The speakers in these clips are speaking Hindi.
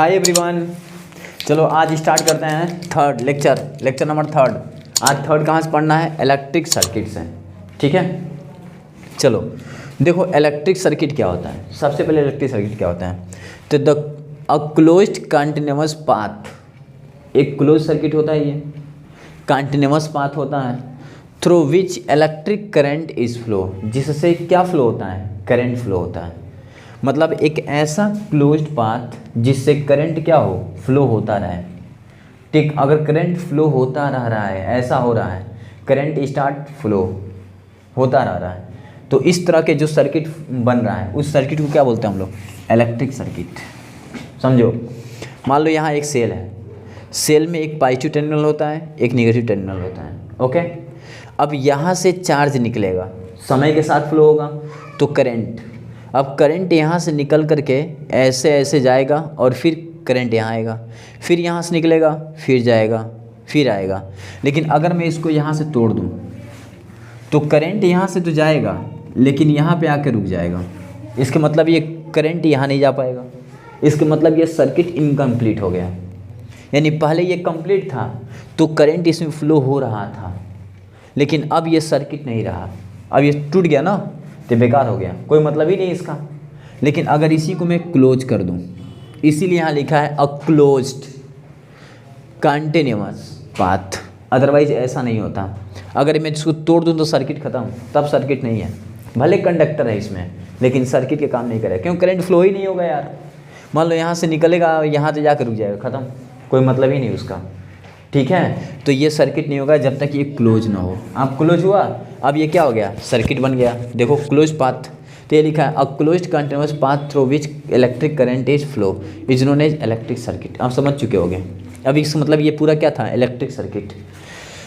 Hi everyone. चलो आज स्टार्ट करते हैं थर्ड लेक्चर नंबर थर्ड। आज थर्ड कहाँ से पढ़ना है? इलेक्ट्रिक सर्किट से। ठीक है, चलो देखो इलेक्ट्रिक सर्किट क्या होता है। सबसे पहले इलेक्ट्रिक सर्किट क्या होता है तो अ क्लोज्ड कंटिन्यूअस पाथ, एक क्लोज सर्किट होता है, ये कंटिन्यूअस पाथ होता है through which electric current is flow, जिससे क्या फ्लो होता है? करंट फ्लो होता है। मतलब एक ऐसा क्लोज्ड पाथ जिससे करंट क्या हो? फ्लो होता रहे। ठीक, अगर करंट फ्लो होता रह रहा है, ऐसा हो रहा है, करंट स्टार्ट फ्लो होता रह रहा है, तो इस तरह के जो सर्किट बन रहा है उस सर्किट को क्या बोलते हैं हम लोग? Electric circuit. समझो, मान लो यहाँ एक सेल है, सेल में एक पॉजिटिव टर्मिनल होता है, एक नेगेटिव टर्मिनल होता है। ओके, अब यहाँ से चार्ज निकलेगा, समय के साथ फ्लो होगा तो करंट, अब करंट यहाँ से निकल करके ऐसे ऐसे जाएगा और फिर करंट यहाँ आएगा, फिर यहाँ से निकलेगा, फिर जाएगा, फिर आएगा। लेकिन अगर मैं इसको यहाँ से तोड़ दूँ तो करंट यहाँ से तो जाएगा लेकिन यहाँ पे आके रुक जाएगा। इसके मतलब ये करंट यहाँ नहीं जा पाएगा, इसके मतलब ये सर्किट इनकम्प्लीट हो गया। यानी पहले ये कंप्लीट था तो करंट इसमें फ्लो हो रहा था, लेकिन अब ये सर्किट नहीं रहा, अब ये टूट गया ना, तो बेकार हो गया, कोई मतलब ही नहीं इसका। लेकिन अगर इसी को मैं क्लोज कर दूं, इसीलिए यहाँ लिखा है a closed continuous path, otherwise ऐसा नहीं होता। अगर मैं इसको तोड़ दूं तो सर्किट ख़त्म, तब सर्किट नहीं है। भले कंडक्टर है इसमें लेकिन सर्किट के काम नहीं करेगा, क्यों? करंट फ्लो ही नहीं होगा यार। मान लो यहाँ से निकलेगा, यहाँ से जाकर रुक जाएगा, ख़त्म, कोई मतलब ही नहीं उसका। ठीक है, तो ये सर्किट नहीं होगा जब तक ये क्लोज ना हो। अब क्लोज हुआ, अब ये क्या हो गया? सर्किट बन गया। देखो क्लोज पाथ, तो ये लिखा है a closed continuous path through which electric current is flow is known as electric circuit. आप समझ चुके होंगे। अब इसका मतलब ये पूरा क्या था? Electric circuit.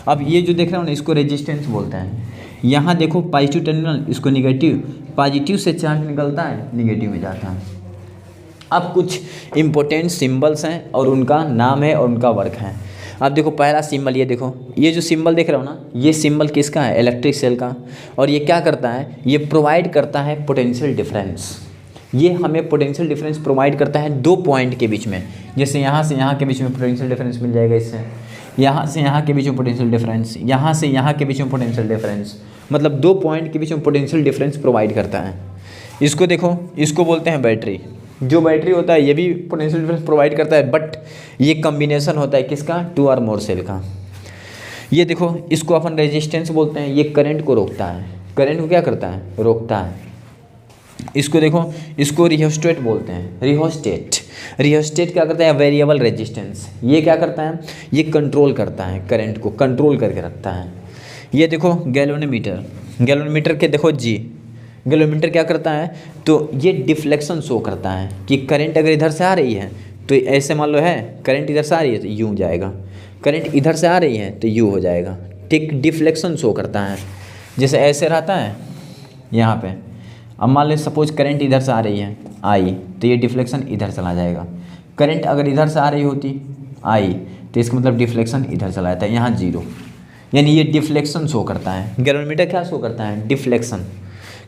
अब ये जो देख रहे हो ना, इसको रेजिस्टेंस बोलते हैं। यहाँ देखो पॉजिटिव टर्मिनल, इसको निगेटिव, पॉजिटिव से चार्ज निकलता है, निगेटिव में जाता है। अब कुछ इम्पोर्टेंट सिंबल्स हैं और उनका नाम है और उनका वर्क है। अब देखो पहला सिंबल, ये देखो, ये जो सिंबल देख रहे हो ना, ये सिंबल किसका है? इलेक्ट्रिक सेल का। और ये क्या करता है? ये प्रोवाइड करता है पोटेंशियल डिफरेंस। ये हमें पोटेंशियल डिफरेंस प्रोवाइड करता है दो पॉइंट के बीच में। जैसे यहाँ से यहाँ के बीच में पोटेंशियल डिफरेंस मिल जाएगा, इससे यहाँ से यहाँ के बीच में पोटेंशियल डिफरेंस, यहाँ से यहाँ के बीच में पोटेंशियल डिफरेंस, मतलब दो पॉइंट के बीच में पोटेंशियल डिफरेंस प्रोवाइड करता है। इसको देखो, इसको बोलते हैं बैटरी। जो बैटरी होता है ये भी पोटेंशियल डिफरेंस प्रोवाइड करता है, बट ये कॉम्बिनेशन होता है किसका? टू और मोर सेल का। ये देखो, इसको अपन रेजिस्टेंस बोलते हैं, ये करंट को रोकता है। करंट को क्या करता है? रोकता है। इसको देखो, इसको रियोस्टेट बोलते हैं, रियोस्टेट। रियोस्टेट क्या करता है? Variable resistance. ये क्या करता है? ये कंट्रोल करता है, करंट को कंट्रोल करके रखता है। ये देखो गैल्वेनोमीटर, गैल्वेनोमीटर के देखो जी, गैल्वेनोमीटर क्या करता है? तो ये डिफ्लेक्शन शो करता है कि करंट अगर इधर से आ रही है तो ऐसे मान लो है, करंट इधर से आ रही है तो यूँ जाएगा, करंट इधर से आ रही है तो यूँ हो जाएगा। ठीक, डिफ्लेक्शन शो करता है। जैसे ऐसे रहता है यहाँ पे, अब मान लो सपोज करंट इधर से आ रही है, आई, तो ये डिफ्लेक्शन इधर चला जाएगा। करंट अगर इधर से आ रही होती, आई, तो इसका मतलब डिफ्लेक्शन इधर चला जाता है, यहाँ जीरो। यानी ये डिफ्लेक्शन शो करता है। गैल्वेनोमीटर क्या शो करता है? डिफ्लेक्शन,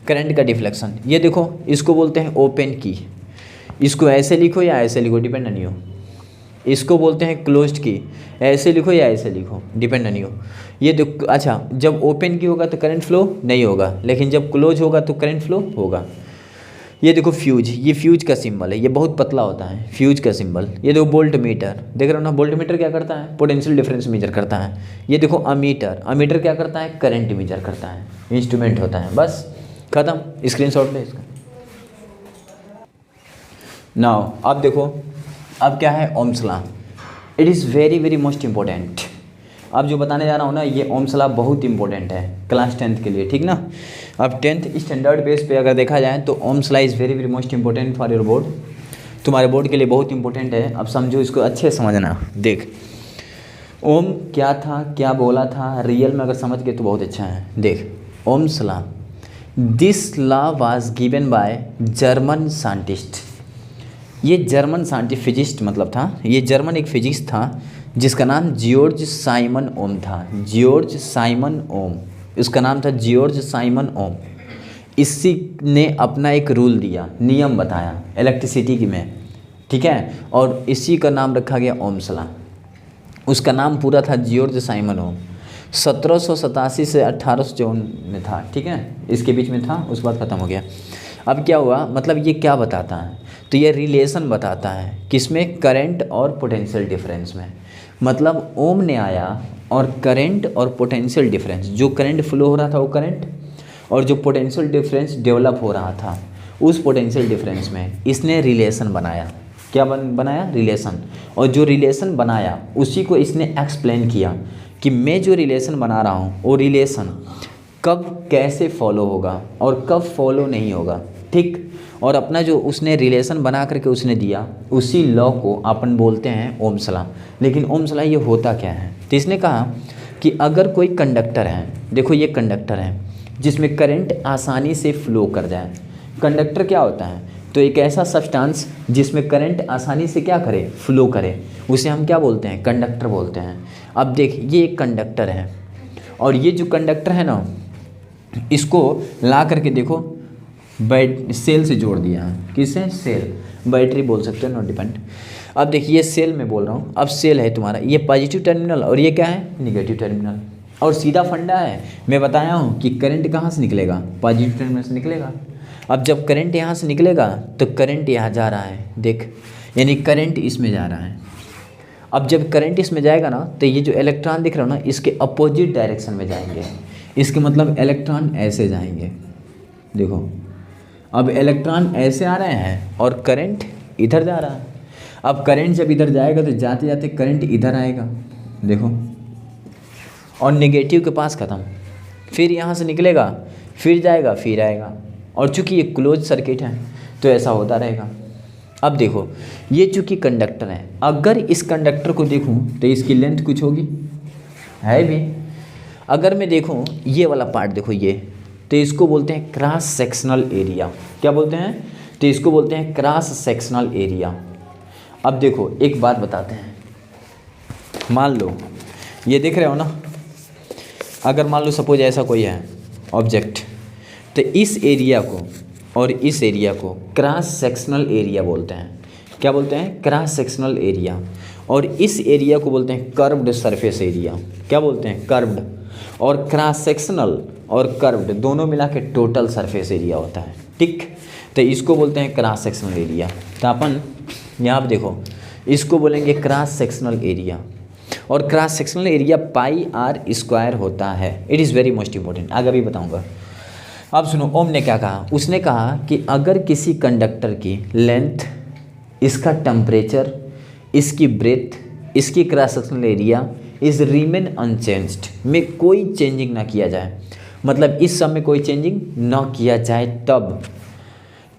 करंट का डिफ्लेक्शन। ये देखो, इसको बोलते हैं ओपन की। इसको ऐसे लिखो या ऐसे लिखो, डिपेंड नहीं हो। इसको बोलते हैं क्लोज्ड की, ऐसे लिखो या ऐसे लिखो, डिपेंड नहीं हो। ये देखो, अच्छा, जब ओपन की होगा तो करंट फ्लो नहीं होगा, लेकिन जब क्लोज होगा तो करंट फ्लो होगा। ये देखो फ्यूज, ये फ्यूज का सिंबल है, ये बहुत पतला होता है, फ्यूज का सिंबल। ये देखो वोल्ट मीटर, देख रहे हो ना, वोल्ट मीटर क्या करता है? पोटेंशियल डिफरेंस मेजर करता है। ये देखो अमीटर, अमीटर क्या करता है? करंट मेजर करता है, इंस्ट्रूमेंट होता है। बस खत्म, स्क्रीनशॉट ले इसका। नाउ अब देखो, अब क्या है? Ohm's law. It is very very most important. अब जो बताने जा रहा हूँ ना, ये ओम्स लॉ बहुत इंपॉर्टेंट है क्लास 10th के लिए, ठीक ना। अब 10th स्टैंडर्ड बेस पे अगर देखा जाए तो Ohm's law is very very most important for your board. तुम्हारे बोर्ड के लिए बहुत इंपॉर्टेंट है। अब समझो, इसको अच्छे से समझना। देख, ओम क्या था, क्या बोला था, रियल में अगर समझ गए तो बहुत अच्छा है। देख, Ohm's law, this law was given by German scientist. ये जर्मन साइंटिस्ट, फिजिस्ट मतलब था, ये जर्मन एक फिजिक्स था जिसका नाम जियोर्ज साइमन ओम था। जियोर्ज साइमन ओम, इसका नाम था जियोर्ज साइमन ओम। इसी ने अपना एक रूल दिया, नियम बताया इलेक्ट्रिसिटी की में। ठीक है, और इसी का नाम रखा गया ओम्स लॉ। उसका नाम पूरा था जॉर्ज साइमन ओम। 1787 से 1854 में था, ठीक है, इसके बीच में था, उस बाद ख़त्म हो गया। अब क्या हुआ, मतलब ये क्या बताता है, तो ये रिलेशन बताता है किसमें, करंट और पोटेंशियल डिफरेंस में। मतलब ओम ने आया और करंट और पोटेंशियल डिफरेंस, जो करंट फ्लो हो रहा था वो करंट, और जो पोटेंशियल डिफरेंस डेवलप हो रहा था उस पोटेंशियल डिफरेंस में इसने रिलेशन बनाया। क्या बनाया, रिलेशन। और जो रिलेशन बनाया उसी को इसने एक्सप्लेन किया कि मैं जो रिलेशन बना रहा हूँ वो रिलेशन कब कैसे फॉलो होगा और कब फॉलो नहीं होगा, ठीक। और अपना जो उसने रिलेशन बना करके उसने दिया, उसी लॉ को अपन बोलते हैं ओम्स लॉ। लेकिन ओम्स लॉ ये होता क्या है, तो इसने कहा कि अगर कोई कंडक्टर है, देखो ये कंडक्टर है जिसमें करंट आसानी से फ्लो कर जाए। कंडक्टर क्या होता है, तो एक ऐसा सब्सटेंस जिसमें करंट आसानी से क्या करे, फ्लो करे, उसे हम क्या बोलते हैं, कंडक्टर बोलते हैं। अब देख ये एक कंडक्टर है, और ये जो कंडक्टर है ना, इसको ला करके देखो सेल से जोड़ दिया है। किससे, सेल, बैटरी बोल सकते हो, नो डिपेंड। अब देखिए ये सेल में बोल रहा हूँ, अब सेल है तुम्हारा, ये पॉजिटिव टर्मिनल और ये क्या है, निगेटिव टर्मिनल। और सीधा फंडा है, मैं बताया हूँ कि करंट कहाँ से निकलेगा, पॉजिटिव टर्मिनल से निकलेगा। अब जब करंट यहाँ से निकलेगा तो करंट यहाँ जा रहा है, देख, यानी करंट इसमें जा रहा है। अब जब करंट इसमें जाएगा ना, तो ये जो इलेक्ट्रॉन दिख रहा है ना, इसके अपोजिट डायरेक्शन में जाएंगे। इसके मतलब इलेक्ट्रॉन ऐसे जाएंगे, देखो अब इलेक्ट्रॉन ऐसे आ रहे हैं और करंट इधर जा रहा है। अब करंट जब इधर जाएगा तो जाते जाते करंट इधर आएगा, देखो, और नेगेटिव के पास ख़त्म, फिर यहाँ से निकलेगा, फिर जाएगा, फिर आएगा। और चूँकि ये क्लोज सर्किट है तो ऐसा होता रहेगा। अब देखो ये चूँकि कंडक्टर है, अगर इस कंडक्टर को देखूँ तो इसकी लेंथ कुछ होगी, है भी। अगर मैं देखूँ ये वाला पार्ट, देखो ये, तो इसको बोलते हैं क्रॉस सेक्शनल एरिया। क्या बोलते हैं, तो इसको बोलते हैं क्रॉस सेक्शनल एरिया। अब देखो एक बात बताते हैं, मान लो ये देख रहे हो ना, अगर मान लो सपोज ऐसा कोई है ऑब्जेक्ट, तो इस एरिया को और इस एरिया को क्रॉस सेक्शनल एरिया बोलते हैं। क्या बोलते हैं, क्रॉस सेक्शनल एरिया। और इस एरिया को बोलते हैं कर्व्ड सरफेस एरिया। क्या बोलते हैं, कर्व्ड। और क्रॉस सेक्शनल और कर्व्ड दोनों मिला के टोटल सरफेस एरिया होता है, ठीक। तो इसको बोलते हैं क्रॉस सेक्शनल एरिया। तो अपन यहाँ पर देखो इसको बोलेंगे क्रॉस सेक्शनल एरिया। और cross sectional area pi r square होता है। It is very most important, आगे भी बताऊँगा। अब सुनो ओम ने क्या कहा, उसने कहा कि अगर किसी कंडक्टर की लेंथ, इसका टेम्परेचर, इसकी ब्रेथ, इसकी cross sectional area is remain unchanged, में कोई चेंजिंग ना किया जाए, मतलब इस सब में कोई चेंजिंग ना किया जाए, तब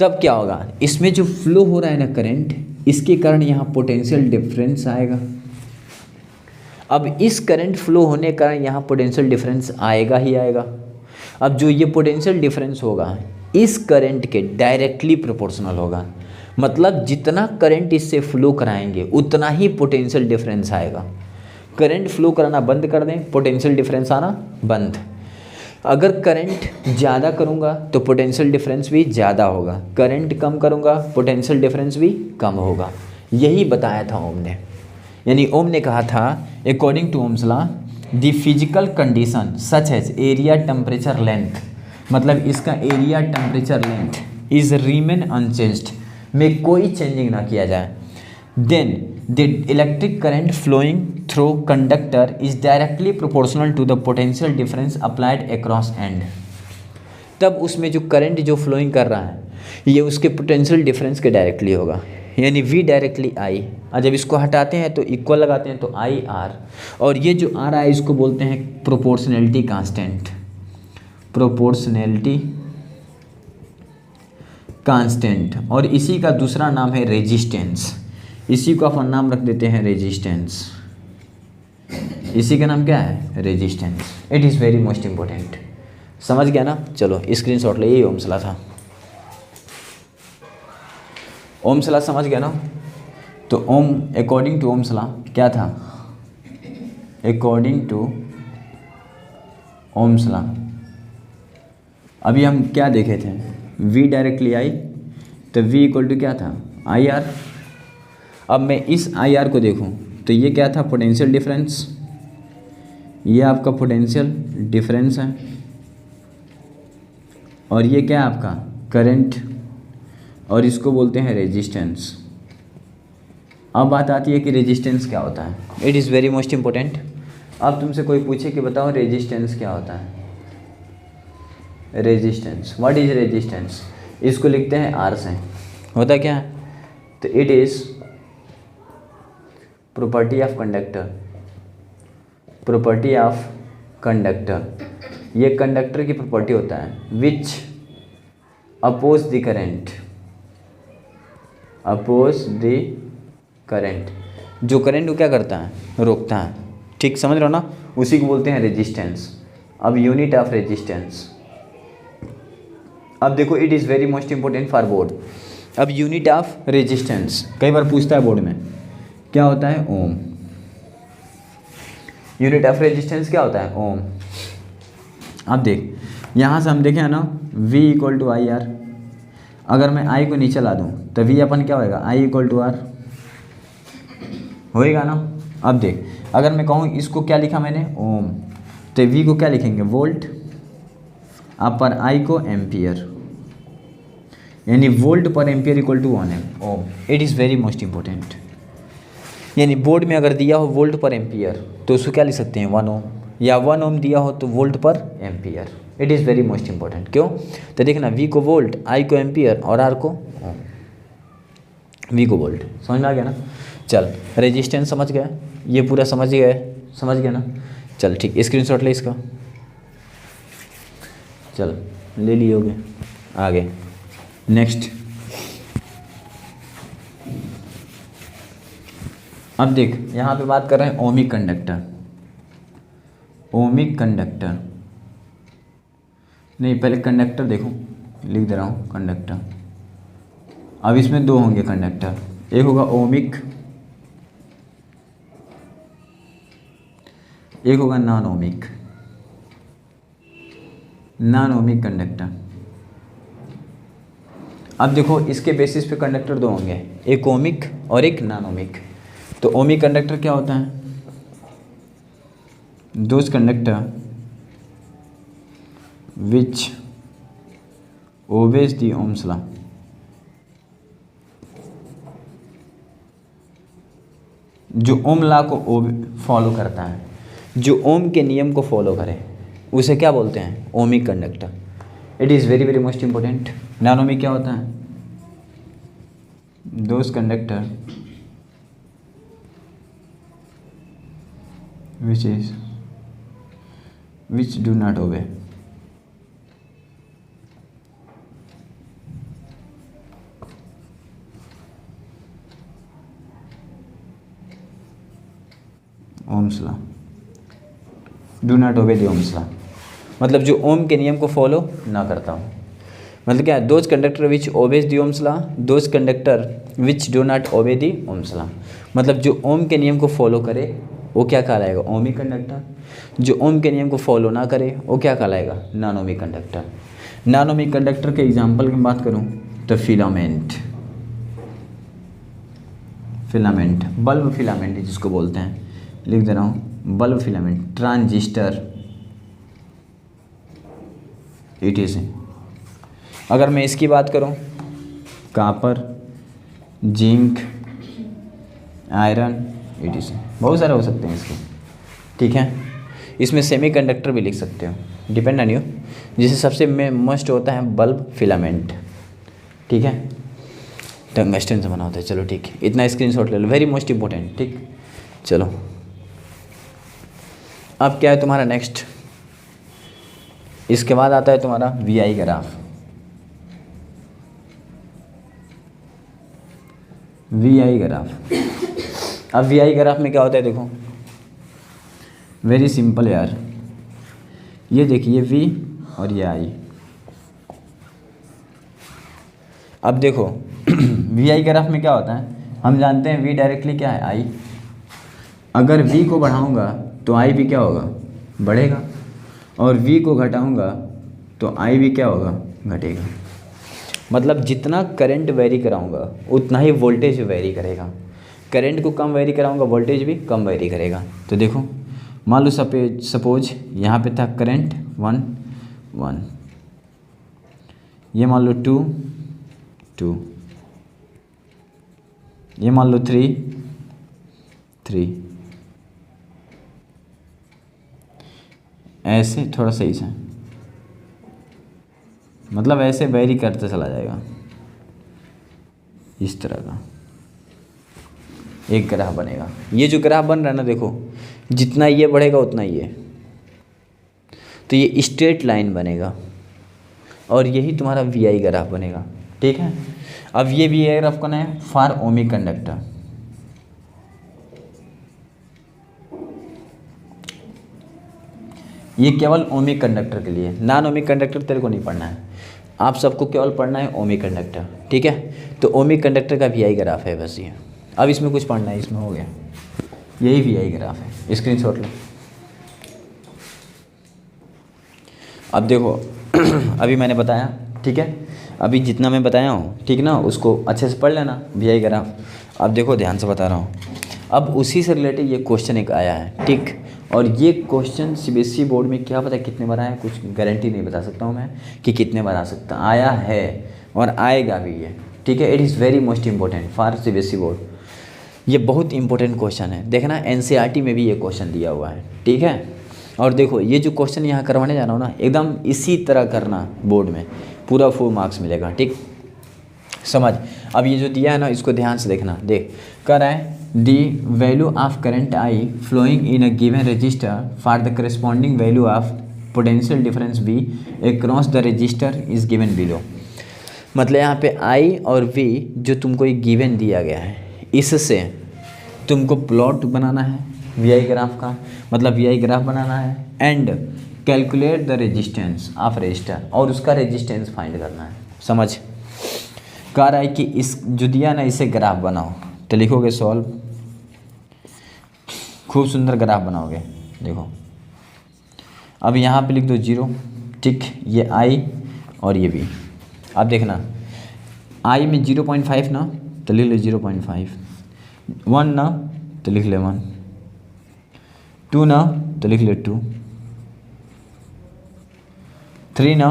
क्या होगा, इसमें जो फ्लो हो रहा है ना करंट, इसके कारण यहाँ पोटेंशियल डिफरेंस आएगा। अब इस करंट फ्लो होने के कारण यहाँ पोटेंशियल डिफरेंस आएगा ही आएगा। अब जो ये पोटेंशियल डिफरेंस होगा इस करंट के डायरेक्टली प्रोपोर्शनल होगा, मतलब जितना करंट इससे फ्लो कराएंगे उतना ही पोटेंशियल डिफरेंस आएगा। करंट फ्लो कराना बंद कर दें, पोटेंशियल डिफरेंस आना बंद। अगर करंट ज़्यादा करूँगा तो पोटेंशियल डिफरेंस भी ज़्यादा होगा, करंट कम करूँगा पोटेंशियल डिफरेंस भी कम होगा। यही बताया था ओम ने, यानी ओम ने कहा था according to Ohm's law the physical condition such as area temperature length, मतलब इसका area temperature length is remain unchanged, में कोई चेंजिंग ना किया जाए, then the electric current flowing through conductor is directly proportional to the potential difference applied across end. तब उसमें जो करंट जो फ्लोइंग कर रहा है ये उसके पोटेंशियल डिफरेंस के डायरेक्टली होगा, यानी V डायरेक्टली I, और जब इसको हटाते हैं तो इक्वल लगाते हैं तो I R, और ये जो आ रहा है इसको बोलते हैं प्रोपोर्शनैलिटी कांस्टेंट, प्रोपोर्शनैलिटी कांस्टेंट। और इसी का दूसरा नाम है रेजिस्टेंस, इसी को अपन नाम रख देते हैं रेजिस्टेंस, इसी का नाम क्या है, resistance. It is very most important, समझ गया ना। चलो स्क्रीनशॉट ले, यही ओम्स लॉ था, ओम्स लॉ समझ गया ना। तो ओम अकॉर्डिंग टू ओम्स लॉ क्या था, अकॉर्डिंग टू ओम्स लॉ अभी हम क्या देखे थे, V डायरेक्टली I, तो V इक्वल टू क्या था, I R, अब मैं इस आई आर को देखूँ तो ये क्या था, पोटेंशियल डिफरेंस, ये आपका पोटेंशियल डिफरेंस है, और ये क्या है आपका करंट, और इसको बोलते हैं रेजिस्टेंस। अब बात आती है कि रेजिस्टेंस क्या होता है। It is very most important. अब तुमसे कोई पूछे कि बताओ रेजिस्टेंस क्या होता है, रेजिस्टेंस, व्हाट इज रेजिस्टेंस, इसको लिखते हैं आर से। होता क्या है, तो it is property of conductor, property of conductor, ये कंडक्टर की प्रॉपर्टी होता है which oppose the current, oppose the current, जो करंट को क्या करता है, रोकता है। ठीक समझ रहे हो ना, उसी को बोलते हैं रेजिस्टेंस। अब यूनिट ऑफ रेजिस्टेंस, अब देखो it is very most important for board. अब यूनिट ऑफ रेजिस्टेंस कई बार पूछता है बोर्ड में, क्या होता है, ओम। यूनिट ऑफ रेजिस्टेंस क्या होता है, ओम। अब देख यहाँ से हम देखें ना, V equal to I R, अगर मैं I को नीचे ला दूँ तो V अपन क्या होएगा, I इक्वल टू आर होएगा ना। अब देख अगर मैं कहूँ इसको क्या लिखा मैंने, ओम, तो V को क्या लिखेंगे, वोल्ट, पर I को एम्पियर, यानी वोल्ट पर ampere equal to 1 ohm. It is very most important. यानी बोर्ड में अगर दिया हो वोल्ट पर एम्पियर तो उसको क्या लिख सकते हैं, 1 ओम, या 1 ओम दिया हो तो वोल्ट पर ampere. It is very most important. क्यों, तो देखना V को वोल्ट, I को एम्पियर और R को ओम, V को वोल्ट। समझ में आ गया ना। चल रेजिस्टेंस समझ गया, ये पूरा समझ गया ना। चल ठीक, स्क्रीनशॉट ले इसका, चल ले लिए होगे। आगे नेक्स्ट, अब देख यहाँ पे बात कर रहे हैं ओमिक कंडक्टर, ओमिक कंडक्टर नहीं, पहले कंडक्टर देखो, लिख दे रहा हूँ कंडक्टर। अब इसमें दो होंगे कंडक्टर, एक होगा ओमिक, एक होगा non ohmic, non ohmic conductor. अब देखो इसके बेसिस पे कंडक्टर दो होंगे, एक ओमिक और एक नॉन ओमिक। तो ओमिक कंडक्टर क्या होता है, those conductor which obeys the Ohm's law, जो ओम लॉ को फॉलो करता है, जो ओम के नियम को फॉलो करे, उसे क्या बोलते हैं, ohmic conductor. It is very very most important. Non ohmic क्या होता है, those conductor which do not obey, Ohm's law, do not obey the Ohm's law, मतलब जो ओम के नियम को फॉलो ना करता हूँ। मतलब क्या है, those conductor which obeys the Ohm's law, those conductor which do not obey the Ohm's law, मतलब जो ओम के नियम को फॉलो करे वो क्या कहलाएगा, ओमिक कंडक्टर। जो ओम के नियम को फॉलो ना करे वो क्या कहलाएगा, non ohmic conductor. Non ohmic conductor के एग्जांपल की बात करूँ तो फिलामेंट, फिलामेंट, बल्ब फिलामेंट जिसको बोलते हैं, लिख दे रहा हूँ बल्ब फिलामेंट, ट्रांजिस्टर, ETC। अगर मैं इसकी बात करूँ, कॉपर, जिंक, आयरन, ETC, बहुत सारे हो सकते हैं इसके। ठीक है, इसमें सेमीकंडक्टर भी लिख सकते हो, डिपेंड ऑन यू। जिसे सबसे मस्ट होता है बल्ब फिलामेंट। ठीक है, टंगस्टन से बना होता है। चलो ठीक है, इतना स्क्रीनशॉट ले लो, वेरी मोस्ट इंपॉर्टेंट। ठीक, चलो अब क्या है तुम्हारा नेक्स्ट, इसके बाद आता है तुम्हारा VI ग्राफ। VI ग्राफ, अब VI ग्राफ में क्या होता है, देखो वेरी सिंपल यार, ये देखिए V और ये I। अब देखो VI ग्राफ में क्या होता है, हम जानते हैं V डायरेक्टली क्या है, I। अगर V को बढ़ाऊंगा तो I भी क्या होगा, बढ़ेगा, और V को घटाऊंगा तो I भी क्या होगा, घटेगा। मतलब जितना करंट वेरी कराऊंगा उतना ही वोल्टेज वेरी करेगा। करंट को कम वेरी कराऊंगा, वोल्टेज भी कम वेरी करेगा। तो देखो मान लो सपोज यहाँ पे था करंट 1, ये मान लो 2, ये मान लो 3, ऐसे थोड़ा सही से, मतलब ऐसे वेरी करते चला जाएगा, इस तरह का एक ग्राफ बनेगा। ये जो ग्राफ बन रहा है ना, देखो जितना ये बढ़ेगा उतना ये, तो ये स्ट्रेट लाइन बनेगा और यही तुम्हारा वी आई ग्राफ बनेगा, ठीक है। अब ये वी आई ग्राफ कौन है, फॉर ओमिक कंडक्टर। ये केवल ओमिक कंडक्टर के लिए, नॉन ओमिक कंडक्टर तेरे को नहीं पढ़ना है, आप सबको केवल पढ़ना है ओमिक कंडक्टर, ठीक है। तो ओमिक कंडक्टर का वी आई ग्राफ है बस ये। अब इसमें कुछ पढ़ना है, इसमें हो गया, यही वी आई ग्राफ है, स्क्रीनशॉट लो। अब देखो अभी मैंने बताया, ठीक है, अभी जितना मैं बताया हूँ, ठीक ना, उसको अच्छे से पढ़ लेना वी आई ग्राफ। अब देखो ध्यान से बता रहा हूँ, अब उसी से रिलेटेड ये क्वेश्चन एक आया है, ठीक। और ये क्वेश्चन सीबीएसई बोर्ड में क्या पता कितने बार आया है, कुछ गारंटी नहीं बता सकता हूँ मैं कि कितने बार आ सकता, आया है और आएगा भी ये, ठीक है। It is very most important for CBSE board, ये बहुत इंपॉर्टेंट क्वेश्चन है। देखना एनसीईआरटी में भी ये क्वेश्चन दिया हुआ है, ठीक है। और देखो ये जो क्वेश्चन यहाँ करवाने जा रहा हूँ ना, एकदम इसी तरह करना, बोर्ड में पूरा 4 मार्क्स मिलेगा, ठीक, समझ। अब ये जो दिया है ना, इसको ध्यान से देखना। देख कर रहा है, the value of current I flowing in a given resistor for the corresponding value of potential difference V across the resistor is given below. मतलब यहाँ पे आई और वी जो तुमको एक गिवन दिया गया है, इससे तुमको प्लॉट बनाना है वी आई ग्राफ का, मतलब वी आई ग्राफ बनाना है, and calculate the resistance of register, और उसका रेजिस्टेंस फाइंड करना है, समझ। कह रहा है कि इस जो दिया ना, इसे ग्राफ बनाओ। तो लिखोगे सॉल्व, खूब सुंदर ग्राफ बनाओगे। देखो अब यहाँ पे लिख दो 0, ठीक, ये आई और ये बी। अब देखना आई में 0.5 ना, तो लिख ले 0.5, 1 ना तो लिख ले 1, 2 ना तो लिख ले 2, 3 ना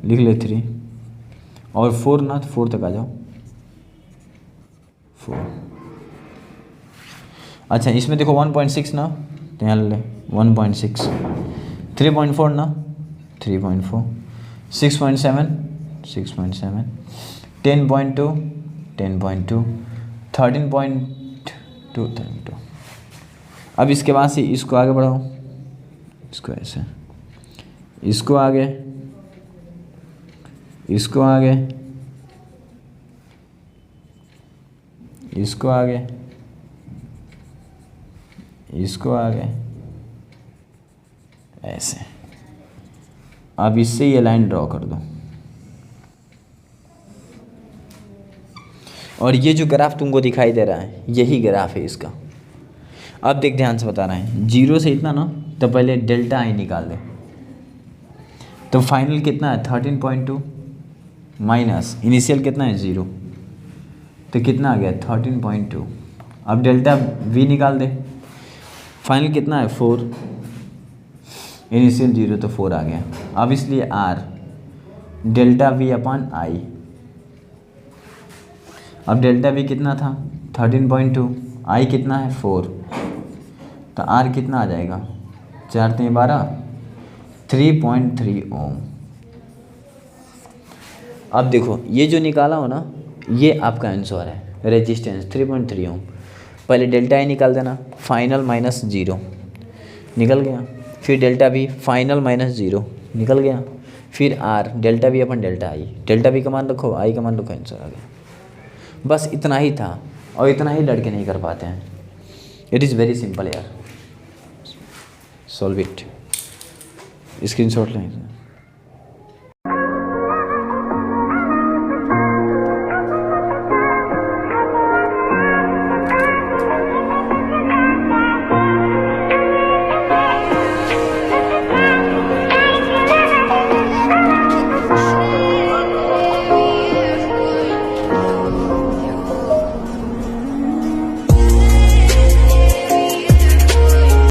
लिख ले 3, और 4 ना तो 4 तक आ जाओ, 4। अच्छा इसमें देखो 1.6 ना, तो यहाँ ले 1.6, 3.4 ना 3.4, 6.7 6.7, 10.2 10.2, 13.2 13.2। अब इसके बाद से इसको आगे बढ़ाओ, इसको ऐसे, इसको आगे, इसको आगे, इसको आगे, इसको आगे, ऐसे। अब इससे ये लाइन ड्रॉ कर दो, और ये जो ग्राफ तुमको दिखाई दे रहा है, यही ग्राफ है इसका। अब देख ध्यान से बता रहे हैं, 0 से इतना ना, तो पहले डेल्टा आई निकाल दे, तो फाइनल कितना है 13.2 माइनस इनिशियल कितना है 0, तो कितना आ गया 13.2। अब डेल्टा वी निकाल दे, फाइनल कितना है 4, इनिशियल 0 तो 4 आ गया। अब इसलिए R delta we upon I. अब डेल्टा वी कितना था 13.2, आई कितना है 4, तो आर कितना आ जाएगा 4 3 12, 3.3 ओम। अब देखो ये जो निकाला हो ना, ये आपका आंसर है, रेजिस्टेंस 3.3 ओम। पहले डेल्टा आई निकाल देना, फाइनल माइनस 0 निकल गया, फिर डेल्टा वी फाइनल माइनस 0 निकल गया, फिर R delta we upon delta I, delta we का मान रखो, आई का मान रखो, आंसर आ गया। बस इतना ही था, और इतना ही लड़के नहीं कर पाते हैं। इट इज़ वेरी सिंपल यार, सॉल्व इट, स्क्रीनशॉट लें।